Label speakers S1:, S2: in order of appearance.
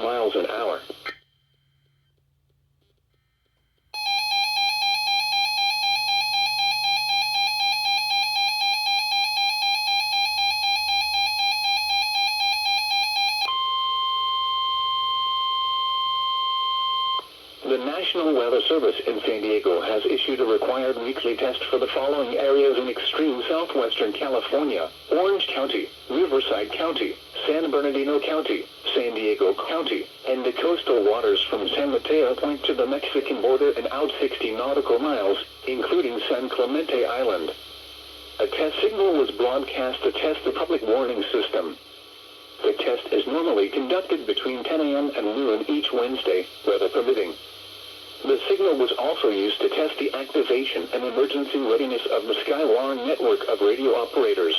S1: miles an hour. The National Weather Service in San Diego has issued a required weekly test for the following areas in extreme southwestern California: Orange County, Riverside County, San Bernardino County, San Diego County, and the coastal waters from San Mateo Point to the Mexican border and out 60 nautical miles, including San Clemente Island. A test signal was broadcast to test the public warning system. The test is normally conducted between 10 a.m. and noon each Wednesday, weather permitting. The signal was also used to test the activation and emergency readiness of the Skywarn network of radio operators.